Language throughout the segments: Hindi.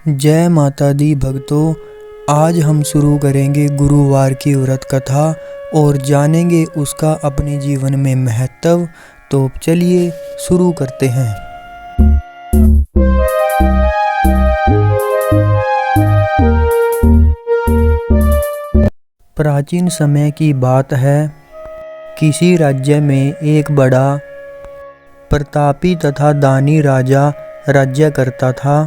जय माता दी भक्तों, आज हम शुरू करेंगे गुरुवार की व्रत कथा और जानेंगे उसका अपने जीवन में महत्व। तो चलिए शुरू करते हैं। प्राचीन समय की बात है। किसी राज्य में एक बड़ा प्रतापी तथा दानी राजा राज्य करता था।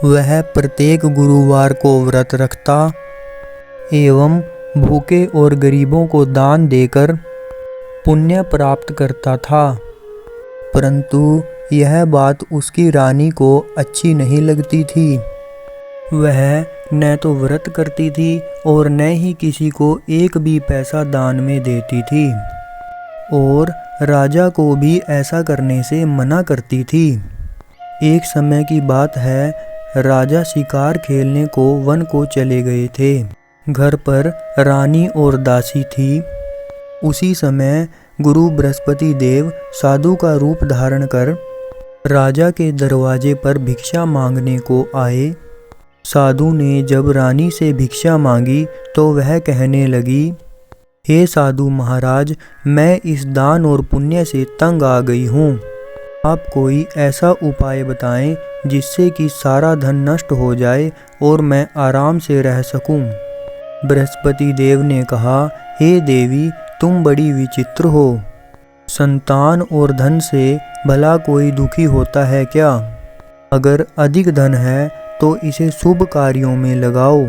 वह प्रत्येक गुरुवार को व्रत रखता एवं भूखे और गरीबों को दान देकर पुण्य प्राप्त करता था। परंतु यह बात उसकी रानी को अच्छी नहीं लगती थी। वह न तो व्रत करती थी और न ही किसी को एक भी पैसा दान में देती थी, और राजा को भी ऐसा करने से मना करती थी। एक समय की बात है, राजा शिकार खेलने को वन को चले गए थे। घर पर रानी और दासी थी। उसी समय गुरु बृहस्पति देव साधु का रूप धारण कर राजा के दरवाजे पर भिक्षा मांगने को आए। साधु ने जब रानी से भिक्षा मांगी तो वह कहने लगी, हे साधु महाराज, मैं इस दान और पुण्य से तंग आ गई हूँ। आप कोई ऐसा उपाय बताएं जिससे कि सारा धन नष्ट हो जाए और मैं आराम से रह सकूं। बृहस्पति देव ने कहा, हे देवी, तुम बड़ी विचित्र हो। संतान और धन से भला कोई दुखी होता है क्या? अगर अधिक धन है तो इसे शुभ कार्यों में लगाओ।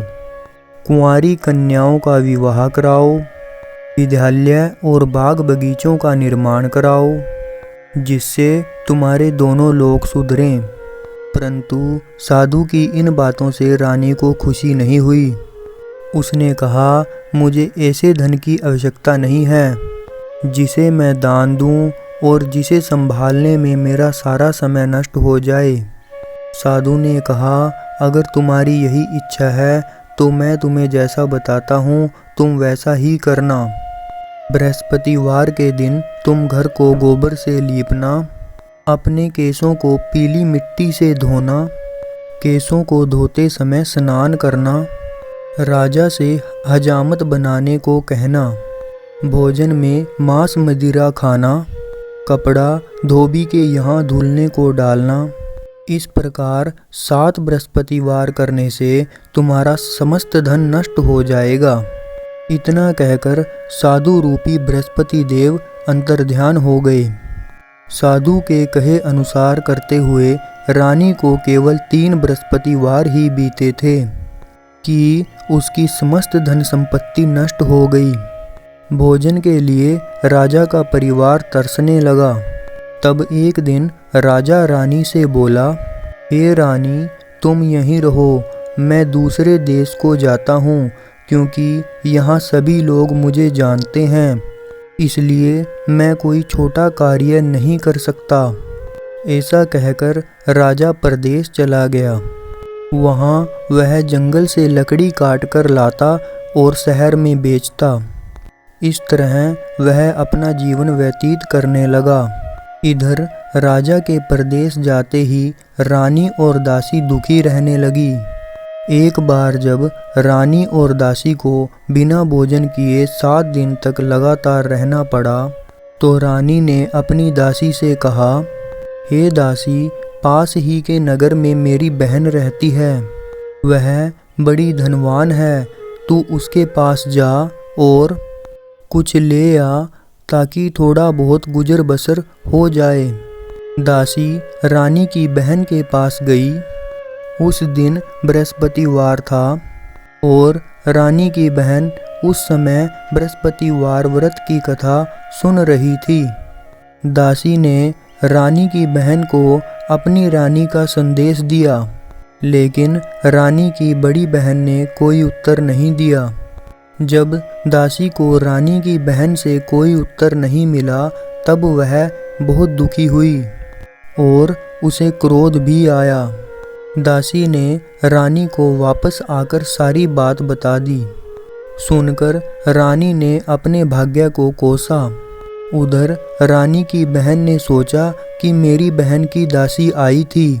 कुंवारी कन्याओं का विवाह कराओ। विद्यालय और बाग बगीचों का निर्माण कराओ, जिससे तुम्हारे दोनों लोग सुधरें। परंतु साधु की इन बातों से रानी को खुशी नहीं हुई। उसने कहा, मुझे ऐसे धन की आवश्यकता नहीं है जिसे मैं दान दूं और जिसे संभालने में मेरा सारा समय नष्ट हो जाए। साधु ने कहा, अगर तुम्हारी यही इच्छा है तो मैं तुम्हें जैसा बताता हूँ तुम वैसा ही करना। बृहस्पतिवार के दिन तुम घर को गोबर से लीपना, अपने केसों को पीली मिट्टी से धोना, केसों को धोते समय स्नान करना, राजा से हजामत बनाने को कहना, भोजन में मांस मदिरा खाना, कपड़ा धोबी के यहाँ धुलने को डालना। इस प्रकार 7 बृहस्पतिवार करने से तुम्हारा समस्त धन नष्ट हो जाएगा। इतना कहकर साधु रूपी बृहस्पति देव अंतर्ध्यान हो गए। साधु के कहे अनुसार करते हुए रानी को केवल 3 बृहस्पतिवार ही बीते थे कि उसकी समस्त धन संपत्ति नष्ट हो गई। भोजन के लिए राजा का परिवार तरसने लगा। तब एक दिन राजा रानी से बोला, हे रानी, तुम यहीं रहो, मैं दूसरे देश को जाता हूँ, क्योंकि यहाँ सभी लोग मुझे जानते हैं, इसलिए मैं कोई छोटा कार्य नहीं कर सकता। ऐसा कहकर राजा परदेश चला गया। वहाँ वह जंगल से लकड़ी काट कर लाता और शहर में बेचता। इस तरह वह अपना जीवन व्यतीत करने लगा। इधर राजा के परदेश जाते ही रानी और दासी दुखी रहने लगी। एक बार जब रानी और दासी को बिना भोजन किए 7 दिन तक लगातार रहना पड़ा तो रानी ने अपनी दासी से कहा, हे दासी, पास ही के नगर में मेरी बहन रहती है। वह बड़ी धनवान है, तू उसके पास जा और कुछ ले आ ताकि थोड़ा बहुत गुजर बसर हो जाए। दासी रानी की बहन के पास गई। उस दिन बृहस्पतिवार था और रानी की बहन उस समय बृहस्पतिवार व्रत की कथा सुन रही थी। दासी ने रानी की बहन को अपनी रानी का संदेश दिया, लेकिन रानी की बड़ी बहन ने कोई उत्तर नहीं दिया। जब दासी को रानी की बहन से कोई उत्तर नहीं मिला तब वह बहुत दुखी हुई और उसे क्रोध भी आया। दासी ने रानी को वापस आकर सारी बात बता दी। सुनकर रानी ने अपने भाग्य को कोसा। उधर रानी की बहन ने सोचा कि मेरी बहन की दासी आई थी,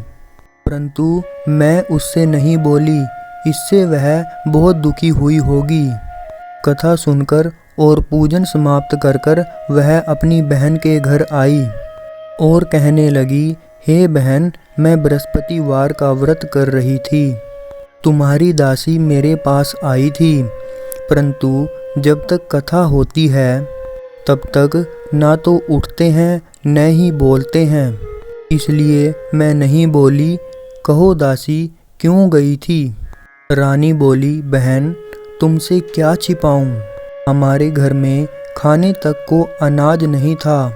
परंतु मैं उससे नहीं बोली, इससे वह बहुत दुखी हुई होगी। कथा सुनकर और पूजन समाप्त कर वह अपनी बहन के घर आई और कहने लगी, हे बहन, मैं बृहस्पतिवार का व्रत कर रही थी। तुम्हारी दासी मेरे पास आई थी, परंतु जब तक कथा होती है तब तक ना तो उठते हैं न ही बोलते हैं, इसलिए मैं नहीं बोली। कहो दासी, क्यों गई थी? रानी बोली, बहन, तुमसे क्या छिपाऊं? हमारे घर में खाने तक को अनाज नहीं था।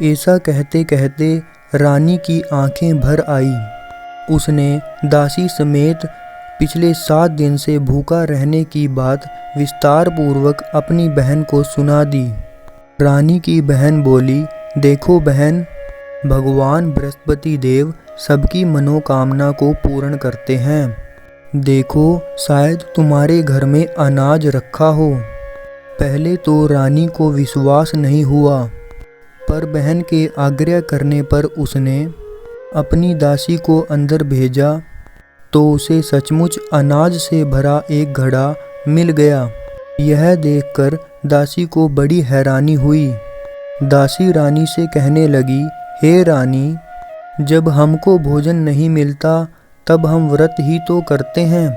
ऐसा कहते कहते रानी की आंखें भर आई। उसने दासी समेत पिछले 7 दिन से भूखा रहने की बात विस्तार पूर्वक अपनी बहन को सुना दी। रानी की बहन बोली, देखो बहन, भगवान बृहस्पति देव सबकी मनोकामना को पूर्ण करते हैं। देखो, शायद तुम्हारे घर में अनाज रखा हो। पहले तो रानी को विश्वास नहीं हुआ, पर बहन के आग्रह करने पर उसने अपनी दासी को अंदर भेजा तो उसे सचमुच अनाज से भरा एक घड़ा मिल गया। यह देखकर दासी को बड़ी हैरानी हुई। दासी रानी से कहने लगी, हे रानी, जब हमको भोजन नहीं मिलता तब हम व्रत ही तो करते हैं,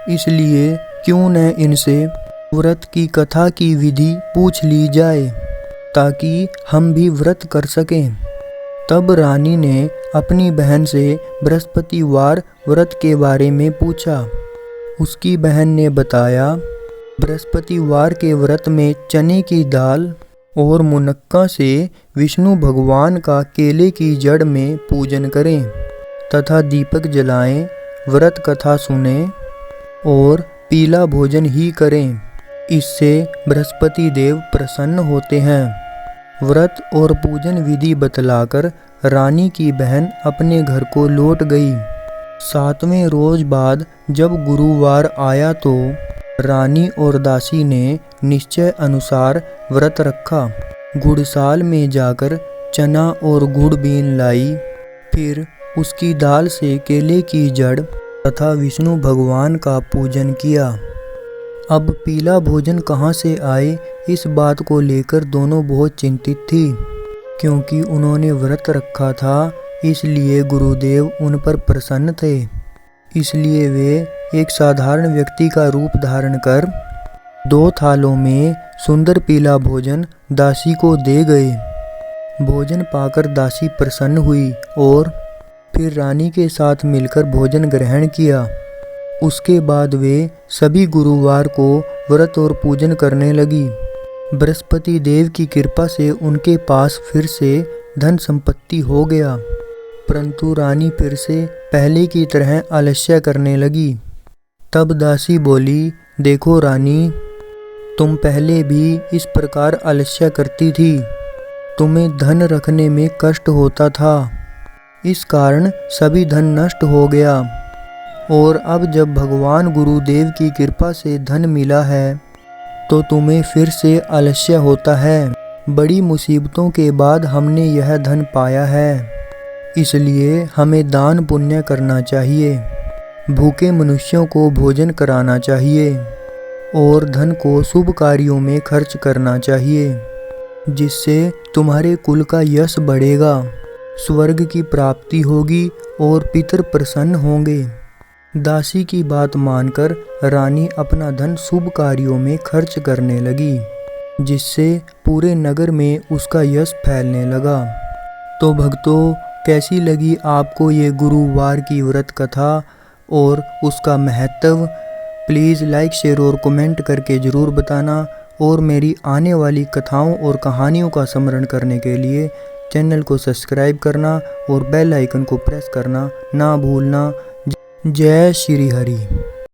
इसलिए क्यों न इनसे व्रत की कथा की विधि पूछ ली जाए ताकि हम भी व्रत कर सकें। तब रानी ने अपनी बहन से बृहस्पतिवार व्रत के बारे में पूछा। उसकी बहन ने बताया, बृहस्पतिवार के व्रत में चने की दाल और मुनक्का से विष्णु भगवान का केले की जड़ में पूजन करें तथा दीपक जलाएं, व्रत कथा सुने और पीला भोजन ही करें। इससे बृहस्पति देव प्रसन्न होते हैं। व्रत और पूजन विधि बतलाकर रानी की बहन अपने घर को लौट गई। 7वें रोज बाद जब गुरुवार आया तो रानी और दासी ने निश्चय अनुसार व्रत रखा। गुड़साल में जाकर चना और गुड़ बीन लाई, फिर उसकी दाल से केले की जड़ तथा विष्णु भगवान का पूजन किया। अब पीला भोजन कहाँ से आए, इस बात को लेकर दोनों बहुत चिंतित थी, क्योंकि उन्होंने व्रत रखा था, इसलिए गुरुदेव उन पर प्रसन्न थे। इसलिए वे एक साधारण व्यक्ति का रूप धारण कर 2 थालों में सुंदर पीला भोजन दासी को दे गए। भोजन पाकर दासी प्रसन्न हुई और फिर रानी के साथ मिलकर भोजन ग्रहण किया। उसके बाद वे सभी गुरुवार को व्रत और पूजन करने लगी। बृहस्पति देव की कृपा से उनके पास फिर से धन संपत्ति हो गया, परंतु रानी फिर से पहले की तरह आलस्य करने लगी। तब दासी बोली, देखो रानी, तुम पहले भी इस प्रकार आलस्य करती थी। तुम्हें धन रखने में कष्ट होता था, इस कारण सभी धन नष्ट हो गया, और अब जब भगवान गुरुदेव की कृपा से धन मिला है तो तुम्हें फिर से आलस्य होता है। बड़ी मुसीबतों के बाद हमने यह धन पाया है, इसलिए हमें दान पुण्य करना चाहिए, भूखे मनुष्यों को भोजन कराना चाहिए और धन को शुभ कार्यों में खर्च करना चाहिए, जिससे तुम्हारे कुल का यश बढ़ेगा, स्वर्ग की प्राप्ति होगी और पितर प्रसन्न होंगे। दासी की बात मानकर रानी अपना धन शुभ कार्यों में खर्च करने लगी, जिससे पूरे नगर में उसका यश फैलने लगा। तो भक्तों, कैसी लगी आपको ये गुरुवार की व्रत कथा और उसका महत्व? प्लीज़ लाइक, शेयर और कमेंट करके ज़रूर बताना, और मेरी आने वाली कथाओं और कहानियों का स्मरण करने के लिए चैनल को सब्सक्राइब करना और बेल आइकन को प्रेस करना ना भूलना। जय श्री हरि।